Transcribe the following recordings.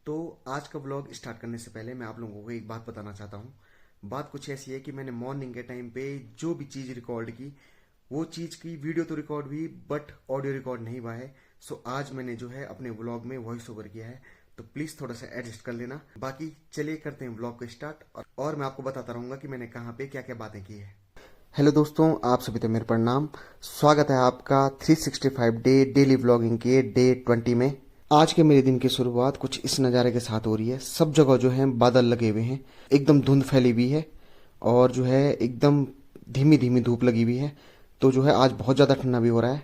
तो आज का व्लॉग स्टार्ट करने से पहले मैं आप लोगों को एक बात बताना चाहता हूँ। बात कुछ ऐसी है कि मैंने मॉर्निंग के टाइम पे जो भी चीज़ रिकॉर्ड की वो चीज़ की वीडियो तो रिकॉर्ड हुई बट ऑडियो रिकॉर्ड नहीं हुआ है। सो आज मैंने जो है अपने व्लॉग में वॉइस ओवर किया है, तो प्लीज़ थोड़ा सा एडजस्ट कर लेना। बाकी चलिए करते हैं व्लॉग को स्टार्ट, और मैं आपको बताता रहूँगा कि मैंने कहाँ पे क्या क्या बातें की है। हेलो दोस्तों, आप सभी को मेरे प्रणाम। स्वागत है आपका 365 डे डेली व्लॉगिंग के डे 20 में। आज के मेरे दिन की शुरुआत कुछ इस नज़ारे के साथ हो रही है। सब जगह जो है बादल लगे हुए हैं, एकदम धुंध फैली हुई है और जो है एकदम धीमी धीमी धूप लगी हुई है। तो जो है आज बहुत ज़्यादा ठंडा भी हो रहा है।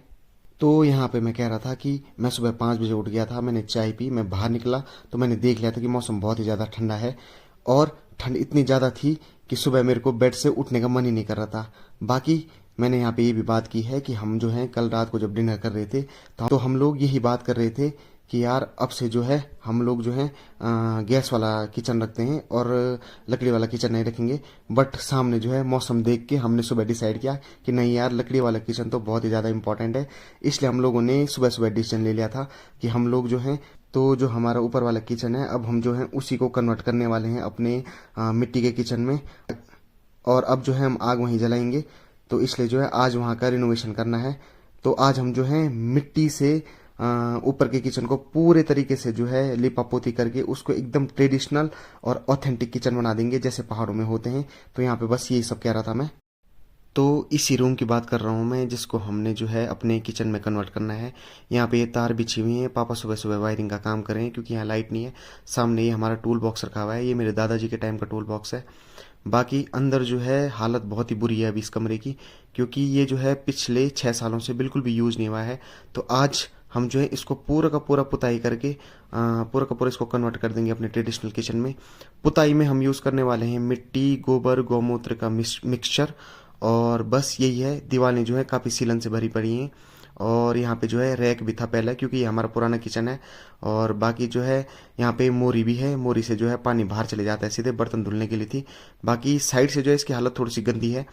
तो यहाँ पे मैं कह रहा था कि मैं सुबह 5 बजे उठ गया था, मैंने चाय पी, मैं बाहर निकला तो मैंने देख लिया था कि मौसम बहुत ही ज़्यादा ठंडा है और ठंड इतनी ज़्यादा थी कि सुबह मेरे को बेड से उठने का मन ही नहीं कर रहा था। बाकी मैंने यहाँ पे ये भी बात की है कि हम जो हैं कल रात को जब डिनर कर रहे थे तो हम लोग यही बात कर रहे थे कि यार अब से जो है हम लोग जो है गैस वाला किचन रखते हैं और लकड़ी वाला किचन नहीं रखेंगे। बट सामने जो है मौसम देख के हमने सुबह डिसाइड किया कि नहीं यार, लकड़ी वाला किचन तो बहुत ही ज़्यादा इंपॉर्टेंट है। इसलिए हम लोगों ने सुबह सुबह डिसीजन ले लिया था कि हम लोग जो है तो जो हमारा ऊपर वाला किचन है अब हम जो है उसी को कन्वर्ट करने वाले हैं अपने मिट्टी के किचन में। और अब जो है हम आग वहीं जलाएंगे, तो इसलिए जो है आज वहाँ का रिनोवेशन करना है। तो आज हम जो है मिट्टी से ऊपर के किचन को पूरे तरीके से जो है लिपा पोती करके उसको एकदम ट्रेडिशनल और ऑथेंटिक किचन बना देंगे जैसे पहाड़ों में होते हैं। तो यहाँ पे बस यही सब कह रहा था मैं। तो इसी रूम की बात कर रहा हूँ मैं जिसको हमने जो है अपने किचन में कन्वर्ट करना है। यहाँ पे ये तार बिछी हुई है, पापा सुबह सुबह वायरिंग का काम कर रहे हैं क्योंकि यहाँ लाइट नहीं है। सामने ये हमारा टूल बॉक्स रखा हुआ है, ये मेरे दादाजी के टाइम का टूल बॉक्स है। बाकी अंदर जो है हालत बहुत ही बुरी है अभी इस कमरे की, क्योंकि ये जो है पिछले 6 सालों से बिल्कुल भी यूज़ नहीं हुआ है। तो आज हम जो है इसको पूरा का पूरा पुताई करके पूरा का पूरा इसको कन्वर्ट कर देंगे अपने ट्रेडिशनल किचन में। पुताई में हम यूज़ करने वाले हैं मिट्टी, गोबर, गौमूत्र का मिक्सचर। और बस यही है। दीवारें जो है काफ़ी सीलन से भरी पड़ी हैं और यहाँ पे जो है रैक भी था पहले, क्योंकि ये हमारा पुराना किचन है। और बाकी जो है यहाँ पे मोरी भी है, मोरी से जो है पानी बाहर चले जाता है सीधे, बर्तन धुलने के लिए थी। बाकी साइड से जो है इसकी हालत थोड़ी सी गंदी है।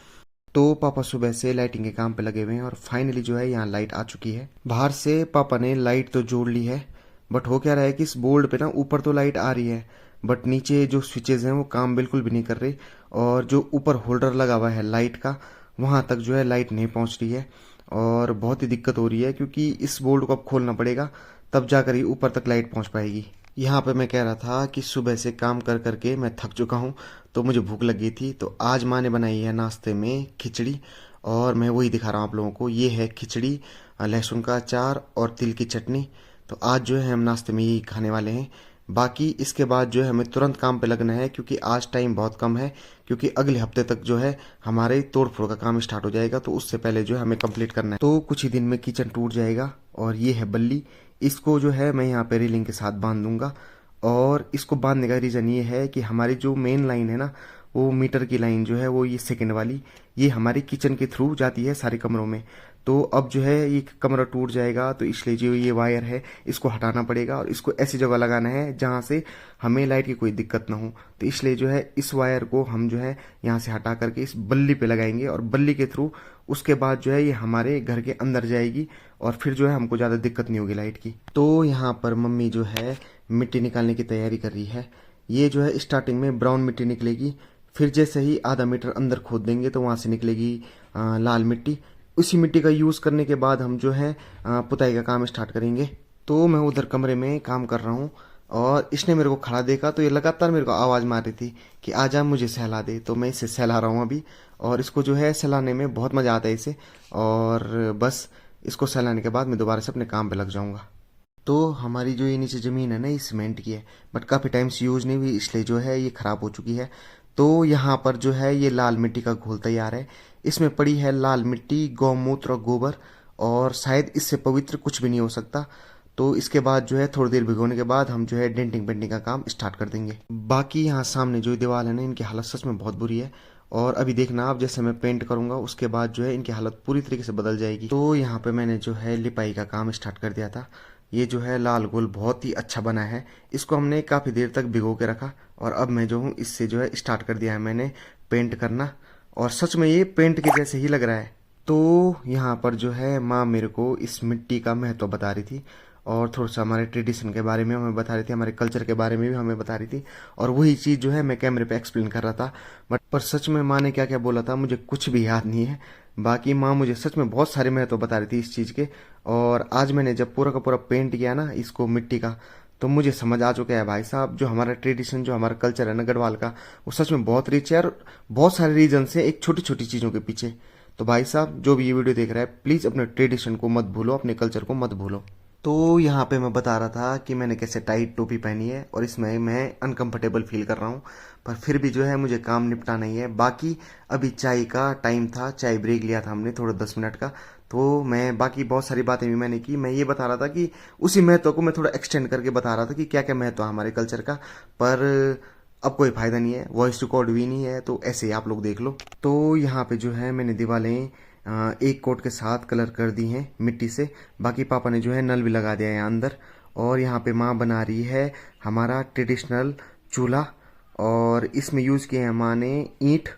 तो पापा सुबह से लाइटिंग के काम पे लगे हुए हैं और फाइनली जो है यहाँ लाइट आ चुकी है। बाहर से पापा ने लाइट तो जोड़ ली है, बट हो क्या रहा है कि इस बोर्ड पे ना ऊपर तो लाइट आ रही है बट नीचे जो स्विचेज हैं वो काम बिल्कुल भी नहीं कर रही। और जो ऊपर होल्डर लगा हुआ है लाइट का, वहाँ तक जो है लाइट नहीं पहुँच रही है और बहुत ही दिक्कत हो रही है, क्योंकि इस बोर्ड को अब खोलना पड़ेगा तब जाकर ही ऊपर तक लाइट पहुँच पाएगी। यहाँ पे मैं कह रहा था कि सुबह से काम कर करके मैं थक चुका हूँ, तो मुझे भूख लग गई थी। तो आज माँ ने बनाई है नाश्ते में खिचड़ी और मैं वही दिखा रहा हूँ आप लोगों को। ये है खिचड़ी, लहसुन का अचार और तिल की चटनी। तो आज जो है हम नाश्ते में यही खाने वाले हैं। बाकी इसके बाद जो है हमें तुरंत काम पे लगना है, क्योंकि आज टाइम बहुत कम है, क्योंकि अगले हफ्ते तक जो है हमारे तोड़ फोड़ का काम स्टार्ट हो जाएगा। तो उससे पहले जो है हमें कंप्लीट करना है। तो कुछ ही दिन में किचन टूट जाएगा। और ये है बल्ली, इसको जो है मैं यहाँ पे रेलिंग के साथ बांध दूंगा। और इसको बांधने का रीज़न ये है कि हमारी जो मेन लाइन है ना, वो मीटर की लाइन जो है वो ये सेकंड वाली, ये हमारी किचन के थ्रू जाती है सारे कमरों में। तो अब जो है ये कमरा टूट जाएगा, तो इसलिए जो ये वायर है इसको हटाना पड़ेगा और इसको ऐसी जगह लगाना है जहाँ से हमें लाइट की कोई दिक्कत ना हो। तो इसलिए जो है इस वायर को हम जो है यहाँ से हटा करके इस बल्ली पे लगाएंगे और बल्ली के थ्रू उसके बाद जो है ये हमारे घर के अंदर जाएगी और फिर जो है हमको ज़्यादा दिक्कत नहीं होगी लाइट की। तो यहाँ पर मम्मी जो है मिट्टी निकालने की तैयारी कर रही है। ये जो है स्टार्टिंग में ब्राउन मिट्टी निकलेगी, फिर जैसे ही आधा मीटर अंदर खोद देंगे तो वहाँ से निकलेगी लाल मिट्टी। उसी मिट्टी का यूज़ करने के बाद हम जो है पुताई का काम स्टार्ट करेंगे। तो मैं उधर कमरे में काम कर रहा हूँ और इसने मेरे को खड़ा देखा, तो ये लगातार मेरे को आवाज़ मार रही थी कि आजा मुझे सहला दे। तो मैं इसे सहला रहा हूँ अभी, और इसको जो है सहलाने में बहुत मज़ा आता है इसे। और बस इसको सहलाने के बाद मैं दोबारा से अपने काम पे लग जाऊँगा। तो हमारी जो ये नीचे ज़मीन है ना, ये सीमेंट की है बट काफ़ी टाइम से यूज़ नहीं हुई, इसलिए जो है ये ख़राब हो चुकी है। तो यहाँ पर जो है ये लाल मिट्टी का घोल तैयार है। इसमें पड़ी है लाल मिट्टी, गौमूत्र और गोबर, और शायद इससे पवित्र कुछ भी नहीं हो सकता। तो इसके बाद जो है थोड़ी देर भिगोने के बाद हम जो है डेंटिंग पेंटिंग का काम स्टार्ट कर देंगे। बाकी यहाँ सामने जो दीवार है ना, इनकी हालत सच में बहुत बुरी है। और अभी देखना आप, जैसे मैं पेंट करूंगा उसके बाद जो है इनकी हालत पूरी तरीके से बदल जाएगी। तो यहाँ पे मैंने जो है लिपाई का काम स्टार्ट कर दिया था। ये जो है लाल गोल बहुत ही अच्छा बना है, इसको हमने काफ़ी देर तक भिगो के रखा और अब मैं जो हूँ इससे जो है स्टार्ट कर दिया है मैंने पेंट करना, और सच में ये पेंट के जैसे ही लग रहा है। तो यहाँ पर जो है माँ मेरे को इस मिट्टी का महत्व बता रही थी और थोड़ा सा हमारे ट्रेडिशन के बारे में हमें बता रही थी, हमारे कल्चर के बारे में भी हमें बता रही थी। और वही चीज़ जो है मैं कैमरे पे एक्सप्लेन कर रहा था। बट पर सच में माँ ने क्या क्या बोला था मुझे कुछ भी याद नहीं है। बाकी माँ मुझे सच में बहुत सारे महत्व बता रही थी इस चीज़ के। और आज मैंने जब पूरा का पूरा पेंट किया ना इसको मिट्टी का, तो मुझे समझ आ चुका है भाई साहब, जो हमारा ट्रेडिशन, जो हमारा कल्चर है ना गढ़वाल का, वो सच में बहुत रिच है। और बहुत सारे रीजन है एक छोटी छोटी चीज़ों के पीछे। तो भाई साहब जो भी ये वीडियो देख रहा है, प्लीज़ अपने ट्रेडिशन को मत भूलो, अपने कल्चर को मत भूलो। तो यहाँ पे मैं बता रहा था कि मैंने कैसे टाइट टोपी पहनी है और इसमें मैं अनकंफर्टेबल फील कर रहा हूँ, पर फिर भी जो है मुझे काम निपटाना ही है। बाकी अभी चाय का टाइम था, चाय ब्रेक लिया था हमने थोड़ा 10 मिनट का। तो मैं बाकी बहुत सारी बातें भी मैंने की। मैं ये बता रहा था कि उसी महत्व को मैं थोड़ा एक्सटेंड करके बता रहा था कि क्या क्या महत्व है हमारे कल्चर का। पर अब कोई फायदा नहीं है, वॉइस रिकॉर्ड भी नहीं है, तो ऐसे ही आप लोग देख लो। तो यहाँ पे जो है मैंने दीवारें एक कोट के साथ कलर कर दी हैं मिट्टी से। बाकी पापा ने जो है नल भी लगा दिया है अंदर। और यहाँ पे माँ बना रही है हमारा ट्रेडिशनल चूल्हा, और इसमें यूज़ किए हैं माँ ने ईंट।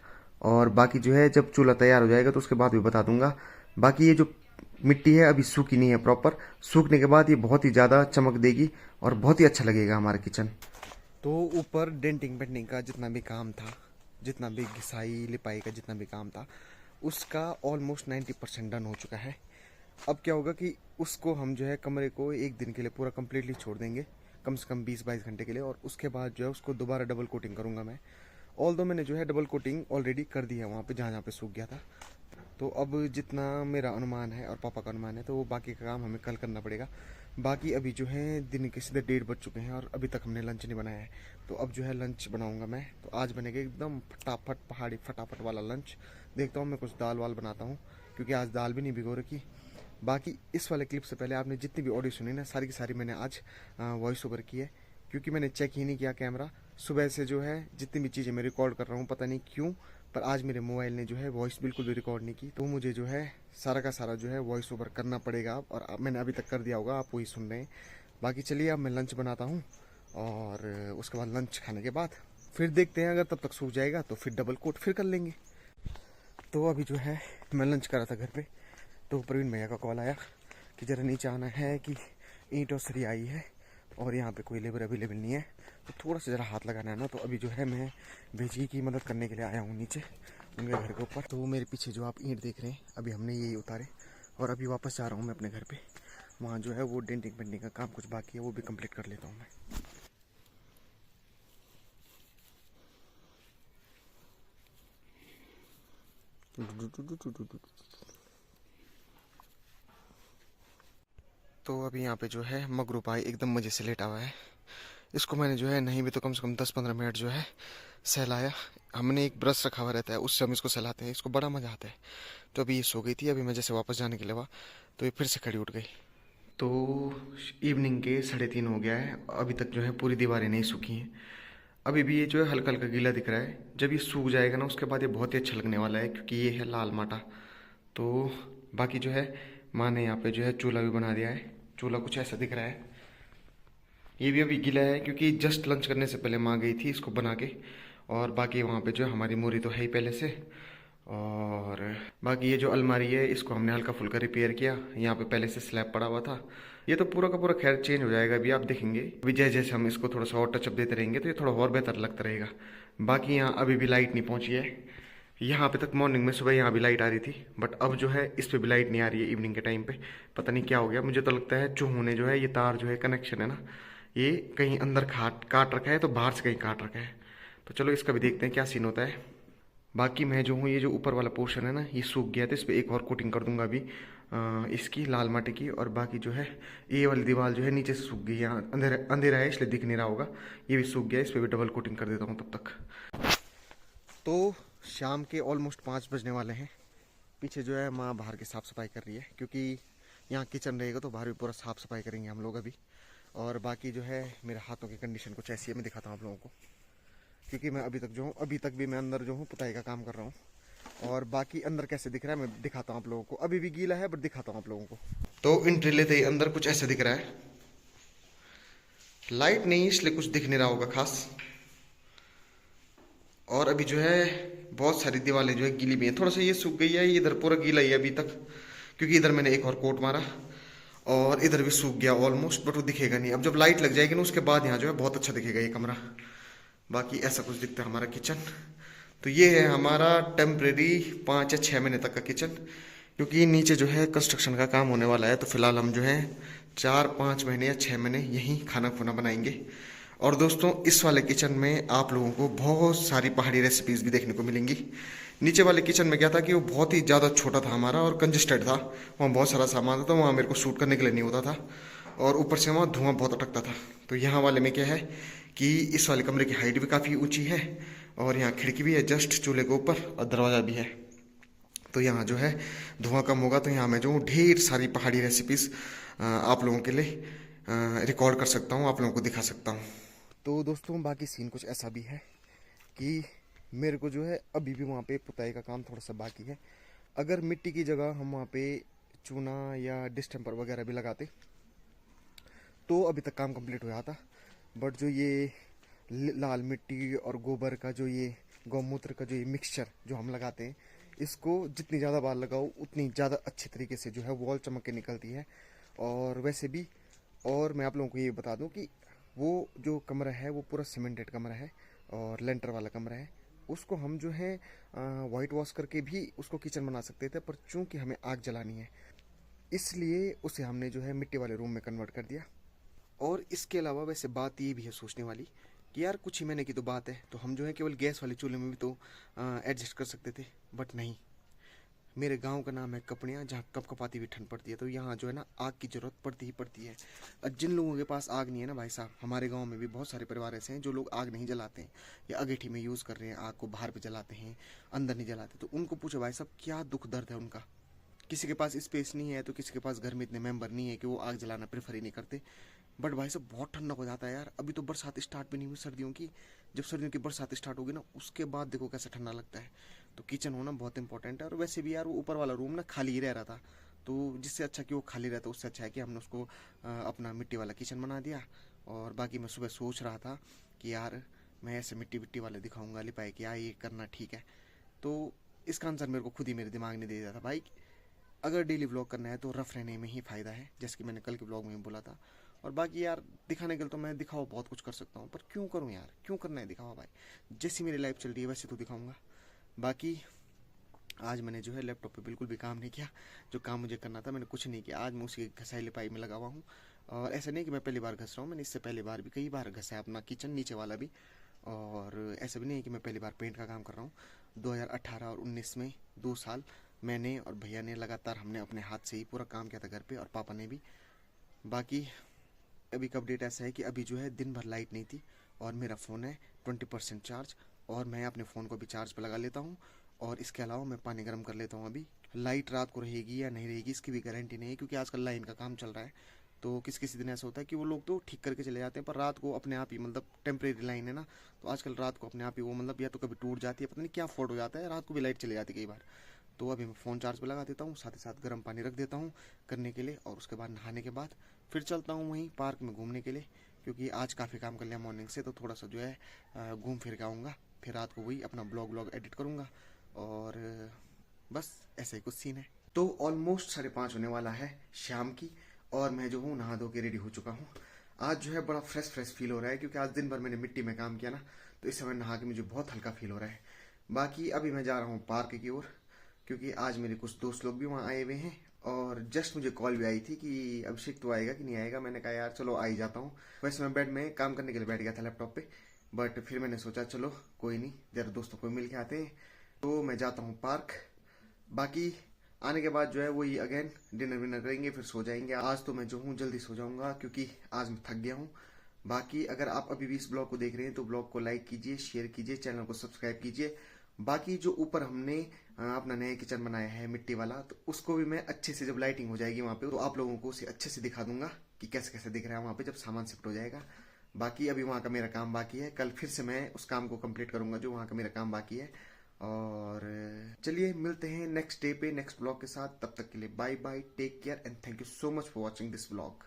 और बाकी जो है जब चूल्हा तैयार हो जाएगा तो उसके बाद भी बता दूंगा। बाकी ये जो मिट्टी है अभी सूखी नहीं है प्रॉपर, सूखने के बाद ये बहुत ही ज़्यादा चमक देगी और बहुत ही अच्छा लगेगा हमारा किचन। तो ऊपर डेंटिंग पेंटिंग का जितना भी काम था, जितना भी घिसाई लिपाई का जितना भी काम था, उसका ऑलमोस्ट 90% डन हो चुका है। अब क्या होगा कि उसको हम जो है कमरे को एक दिन के लिए पूरा कम्प्लीटली छोड़ देंगे, कम से कम 20-22 घंटे के लिए। और उसके बाद जो है उसको दोबारा डबल कोटिंग करूँगा मैं। ऑल दो मैंने जो है डबल कोटिंग ऑलरेडी कर दी है वहाँ पे जहाँ जहाँ पे सूख गया था। तो अब जितना मेरा अनुमान है और पापा का अनुमान है, तो वो बाकी का काम हमें कल करना पड़ेगा। बाकी अभी जो है दिन के सीधे 1:30 बज चुके हैं और अभी तक हमने लंच नहीं बनाया है। तो अब जो है लंच बनाऊंगा मैं। तो आज बनेगा एकदम फटाफट पहाड़ी फटाफट वाला लंच। देखता हूँ मैं कुछ दाल वाल बनाता हूँ, क्योंकि आज दाल भी नहीं भिगो रखी। बाकी इस वाले क्लिप से पहले आपने जितनी भी ऑडियो सुनी ना, सारी की सारी मैंने आज वॉइस ओवर की है, क्योंकि मैंने चेक ही नहीं किया कैमरा। सुबह से जो है जितनी भी चीज़ें मैं रिकॉर्ड कर रहा हूँ पता नहीं क्यों, पर आज मेरे मोबाइल ने जो है वॉइस बिल्कुल भी रिकॉर्ड नहीं की। तो मुझे जो है सारा का सारा जो है वॉइस ओवर करना पड़ेगा अब। और मैंने अभी तक कर दिया होगा, आप वही सुन रहे हैं। बाकी चलिए अब मैं लंच बनाता हूँ, और उसके बाद लंच खाने के बाद फिर देखते हैं, अगर तब तक सूख जाएगा तो फिर डबल कोट फिर कर लेंगे। तो अभी जो है मैं लंच कर रहा था घर पे, तो प्रवीण भैया का कॉल आया कि ज़रा नीचे आना है कि ईंट और सरिया आई है और यहाँ पे कोई लेबर अवेलेबल नहीं है, तो थोड़ा सा ज़रा हाथ लगाना है ना। तो अभी जो है मैं भेजी की मदद करने के लिए आया हूँ नीचे उनके घर के ऊपर। तो मेरे पीछे जो आप ईंट देख रहे हैं अभी हमने यही उतारे, और अभी वापस जा रहा हूँ मैं अपने घर पे। वहाँ जो है वो डेंटिंग पेंटिंग का काम कुछ बाकी है, वो भी कंप्लीट कर लेता हूँ मैं। तो अभी यहाँ पे जो है मगरू भाई एकदम मज़े से लेटा हुआ है। इसको मैंने जो है नहीं भी तो कम से कम 10-15 मिनट जो है सहलाया। हमने एक ब्रश रखा हुआ रहता है, उससे हम इसको सहलाते हैं, इसको बड़ा मज़ा आता है। तो अभी ये सो गई थी, अभी मैं जैसे वापस जाने के लिए हुआ तो ये फिर से खड़ी उठ गई। तो इवनिंग के 3:30 हो गया है, अभी तक जो है पूरी दीवारें नहीं सूखी हैं। अभी भी ये जो है हल्का हल्का गीला दिख रहा है। जब ये सूख जाएगा ना उसके बाद ये बहुत ही अच्छा लगने वाला है, क्योंकि ये है लाल माटा। तो बाकी जो है माँ ने यहाँ पे जो है चूल्हा भी बना दिया है। चूल्हा कुछ ऐसा दिख रहा है, ये भी अभी गीला है क्योंकि जस्ट लंच करने से पहले माँ गई थी इसको बना के। और बाकी वहाँ पे जो है हमारी मोरी तो है ही पहले से। और बाकी ये जो अलमारी है इसको हमने हल्का फुल्का रिपेयर किया, यहाँ पे पहले से स्लैब पड़ा हुआ था। ये तो पूरा का पूरा खैर चेंज हो जाएगा, अभी आप देखेंगे। अभी जैसे जैसे हम इसको थोड़ा सा और टचअप देते रहेंगे तो ये थोड़ा और बेहतर लगता रहेगा। बाकी यहाँ अभी भी लाइट नहीं पहुँची है। यहाँ पे तक मॉर्निंग में सुबह यहाँ भी लाइट आ रही थी, बट अब जो है इस पे भी लाइट नहीं आ रही है इवनिंग के टाइम पे। पता नहीं क्या हो गया, मुझे तो लगता है चूहों ने जो है ये तार जो है कनेक्शन है ना, ये कहीं अंदर काट रखा है, तो बाहर से कहीं काट रखा है। तो चलो इसका भी देखते हैं क्या सीन होता है। बाकी मैं जो हूँ ये जो ऊपर वाला पोर्शन है ना ये सूख गया, तो इस पर एक और कोटिंग कर दूंगा अभी इसकी लाल माटी की। और बाकी जो है ये वाली दीवार जो है नीचे से सूख गई, यहाँ अंधेरा अंधेरा है इसलिए दिख नहीं रहा होगा, ये भी सूख गया, इस पर भी डबल कोटिंग कर देता हूँ तब तक। तो शाम के ऑलमोस्ट 5 बजने वाले हैं। पीछे जो है माँ बाहर की साफ़ सफाई कर रही है, क्योंकि यहाँ किचन रहेगा तो बाहर भी पूरा साफ़ सफाई करेंगे हम लोग अभी। और बाकी जो है मेरे हाथों की कंडीशन कुछ ऐसी है, मैं दिखाता हूँ आप लोगों को। क्योंकि मैं अभी तक भी मैं अंदर जो हूँ पुताई का काम कर रहा हूँ। और बाकी अंदर कैसे दिख रहा है मैं दिखाता हूँ आप लोगों को। अभी भी गीला है बट दिखाता हूँ आप लोगों को। तो एंट्री लेते ही अंदर कुछ ऐसा दिख रहा है, लाइट नहीं इसलिए कुछ दिख नहीं रहा होगा खास। और अभी जो है बहुत सारी दीवारें जो है गीली भी हैं, थोड़ा सा ये सूख गई है, ये इधर पूरा गीला ही है अभी तक, क्योंकि इधर मैंने एक और कोट मारा। और इधर भी सूख गया ऑलमोस्ट, बट वो दिखेगा नहीं। अब जब लाइट लग जाएगी ना उसके बाद यहाँ जो है बहुत अच्छा दिखेगा ये कमरा। बाकी ऐसा कुछ दिखता है हमारा किचन। तो ये है हमारा टेम्परेरी 5 या 6 महीने तक का किचन, क्योंकि नीचे जो है कंस्ट्रक्शन का काम होने वाला है। तो फिलहाल हम जो है 4-5 महीने या 6 महीने यहीं खाना खुना बनाएंगे। और दोस्तों इस वाले किचन में आप लोगों को बहुत सारी पहाड़ी रेसिपीज भी देखने को मिलेंगी। नीचे वाले किचन में क्या था कि वो बहुत ही ज़्यादा छोटा था हमारा और कंजेस्टेड था, वहाँ बहुत सारा सामान था, वहाँ मेरे को शूट करने के लिए नहीं होता था, और ऊपर से वहाँ धुआं बहुत अटकता था। तो यहाँ वाले में क्या है कि इस वाले कमरे की हाइट भी काफ़ी ऊंची है, और यहाँ खिड़की भी है जस्ट चूल्हे के ऊपर, और दरवाज़ा भी है। तो यहाँ जो है धुआं कम होगा, तो यहाँ मैं जो हूँ ढेर सारी पहाड़ी रेसिपीज़ आप लोगों के लिए रिकॉर्ड कर सकता हूँ, आप लोगों को दिखा सकता हूँ। तो दोस्तों बाकी सीन कुछ ऐसा भी है कि मेरे को जो है अभी भी वहाँ पे पुताई का काम थोड़ा सा बाकी है। अगर मिट्टी की जगह हम वहाँ पे चूना या डिस्टेम्पर वगैरह भी लगाते तो अभी तक काम कंप्लीट हो जाता। बट जो ये लाल मिट्टी और गोबर का जो ये गौमूत्र का जो ये मिक्सचर जो हम लगाते हैं, इसको जितनी ज़्यादा बार लगाओ उतनी ज़्यादा अच्छे तरीके से जो है वॉल चमक के निकलती है। और वैसे भी, और मैं आप लोगों को ये बता दूं कि वो जो कमरा है वो पूरा सीमेंटेड कमरा है और लेंटर वाला कमरा है। उसको हम जो है वाइट वॉश करके भी उसको किचन बना सकते थे, पर चूंकि हमें आग जलानी है इसलिए उसे हमने जो है मिट्टी वाले रूम में कन्वर्ट कर दिया। और इसके अलावा वैसे बात ये भी है सोचने वाली कि यार कुछ ही महीने की तो बात है, तो हम जो है केवल गैस वाले चूल्हे में भी तो एडजस्ट कर सकते थे। बट नहीं, मेरे गांव का नाम है कपड़िया, जहाँ कपकपाती हुई ठंड पड़ती है, तो यहाँ जो है ना आग की ज़रूरत पड़ती ही पड़ती है। जिन लोगों के पास आग नहीं है ना भाई साहब, हमारे गांव में भी बहुत सारे परिवार ऐसे हैं जो लोग आग नहीं जलाते हैं या अगेठी में यूज़ कर रहे हैं, आग को बाहर पे जलाते हैं, अंदर नहीं जलाते। तो उनको पूछो भाई साहब क्या दुख दर्द है उनका। किसी के पास स्पेस नहीं है तो किसी के पास घर में इतने मेंबर नहीं है कि वो आग जलाना प्रेफर ही नहीं करते। बट भाई साहब बहुत ठंडा हो जाता है यार। अभी तो बरसात स्टार्ट भी नहीं हुई सर्दियों की, जब सर्दियों की बरसात स्टार्ट होगी ना उसके बाद देखो कैसा ठंडा लगता है। तो किचन होना बहुत इंपॉर्टेंट है। और वैसे भी यार वो ऊपर वाला रूम ना खाली ही रह रहा था, तो जिससे अच्छा कि वो खाली रहता उससे अच्छा है कि हमने उसको अपना मिट्टी वाला किचन बना दिया। और बाकी मैं सुबह सोच रहा था कि यार मैं ऐसे मिट्टी विट्टी वाले दिखाऊंगा लिपाई कि ये करना ठीक है। तो इसका आंसर मेरे को खुद ही मेरे दिमाग ने दे दिया था भाई, अगर डेली व्लॉग करना है तो रफ रहने में ही फ़ायदा है, जैसे कि मैंने कल के व्लॉग में बोला था। और बाकी यार दिखाने के लिए तो मैं दिखाओ बहुत कुछ कर सकता हूँ, पर क्यों करूँ यार, क्यों करना है दिखावा भाई। जैसी मेरी लाइफ चल रही है वैसे तो दिखाऊंगा। बाकी आज मैंने जो है लैपटॉप पे बिल्कुल भी काम नहीं किया, जो काम मुझे करना था मैंने कुछ नहीं किया। आज मैं उसी घसाई लिपाई में लगा हुआ हूँ। और ऐसा नहीं कि मैं पहली बार घस रहा हूँ, मैंने इससे पहली बार भी कई बार घसा है अपना किचन नीचे वाला भी। और ऐसा भी नहीं है कि मैं पहली बार पेंट का काम कर रहा हूँ। 2018 और 19 में 2 साल मैंने और भैया ने लगातार हमने अपने हाथ से ही पूरा काम किया था घर पे, और पापा ने भी। बाकी अभी का अपडेट ऐसा है कि अभी जो है दिन भर लाइट नहीं थी और मेरा फ़ोन है 20% चार्ज, और मैं अपने फ़ोन को भी चार्ज पर लगा लेता हूँ। और इसके अलावा मैं पानी गर्म कर लेता हूँ। अभी लाइट रात को रहेगी या नहीं रहेगी इसकी भी गारंटी नहीं है, क्योंकि आजकल लाइन का काम चल रहा है। तो किसी किसी दिन ऐसा होता है कि वो लोग तो ठीक करके चले जाते हैं, पर रात को अपने आप ही, मतलब टेम्परेरी लाइन है ना, तो आजकल रात को अपने आप ही वो मतलब या तो कभी टूट जाती है, पता नहीं क्या फॉल्ट हो जाता है, रात को भी लाइट चली जाती है कई बार। तो अभी मैं फ़ोन चार्ज पे लगा देता हूँ, साथ ही साथ गर्म पानी रख देता हूँ करने के लिए, और उसके बाद नहाने के बाद फिर चलता हूँ वहीं पार्क में घूमने के लिए, क्योंकि आज काफ़ी काम कर लिया मॉर्निंग से, तो थोड़ा सा जो है घूम फिर के आऊँगा। फिर रात को वही अपना ब्लॉग एडिट करूँगा। और बस ऐसे ही कुछ सीन है। तो ऑलमोस्ट 5:30 होने वाला है शाम की, और मैं जो हूँ नहा धो के रेडी हो चुका हूँ। आज जो है बड़ा फ्रेश फ्रेश फील हो रहा है, क्योंकि आज दिन भर मैंने मिट्टी में काम किया ना, तो इस समय नहा के मुझे बहुत हल्का फील हो रहा है। बाकी अभी मैं जा रहा हूँ पार्क की ओर, क्योंकि आज मेरे कुछ दोस्त लोग भी वहाँ आए हुए हैं। और जस्ट मुझे कॉल भी आई थी कि अभिषेक तो आएगा कि नहीं आएगा। मैंने कहा यार चलो आ ही जाता हूँ। वैसे मैं बेड में काम करने के लिए बैठ गया था लैपटॉप पे, बट फिर मैंने सोचा चलो कोई नहीं, जरा दोस्तों को मिल के आते हैं। तो मैं जाता हूँ पार्क। बाकी आने के बाद जो है वही अगेन डिनर विनर करेंगे, फिर सो जाएंगे। आज तो मैं जो हूँ जल्दी सो जाऊंगा, क्योंकि आज मैं थक गया हूँ। बाकी अगर आप अभी भी इस ब्लॉग को देख रहे हैं तो ब्लॉग को लाइक कीजिए, शेयर कीजिए, चैनल को सब्सक्राइब कीजिए। बाकी जो ऊपर हमने अपना नया किचन बनाया है मिट्टी वाला, तो उसको भी मैं अच्छे से, जब लाइटिंग हो जाएगी वहाँ पे, तो आप लोगों को उसे अच्छे से दिखा दूंगा कि कैसे कैसे दिख रहा है वहाँ पे जब सामान शिफ्ट हो जाएगा। बाकी अभी वहाँ का मेरा काम बाकी है, कल फिर से मैं उस काम को कंप्लीट करूंगा जो वहाँ का मेरा काम बाकी है। और चलिए मिलते हैं नेक्स्ट डे पे नेक्स्ट ब्लॉग के साथ। तब तक के लिए bye bye, take care and thank you so much for watching this blog.